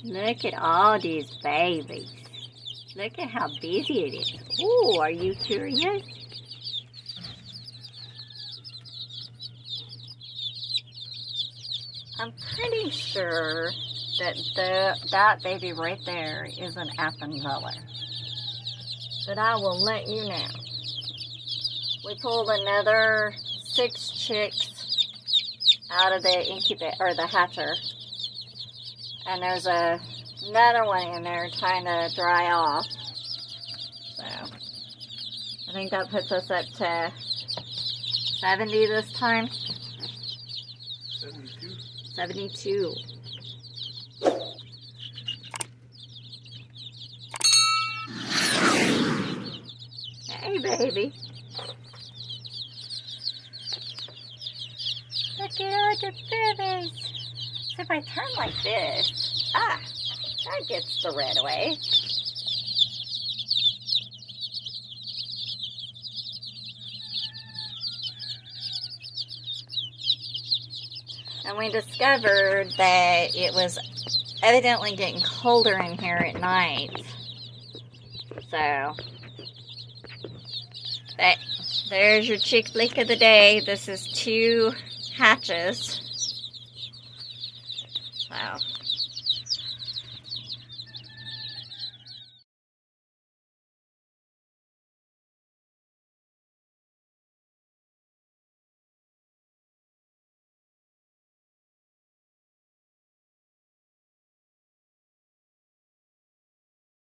Look at all these babies. Look at how busy it is. Ooh, are you curious? I'm pretty sure that that baby right there is an Appenzeller. But I will let you know. We pulled another 6 chicks out of the incubator, or the hatcher. And there's another one in there trying to dry off. So, I think that puts us up to 70 this time. 72. 72. Hey, baby. Look at all the babies. So if I turn like this, that gets the red away. And we discovered that it was evidently getting colder in here at night. So, there's your chick flick of the day. This is 2 hatches. Wow.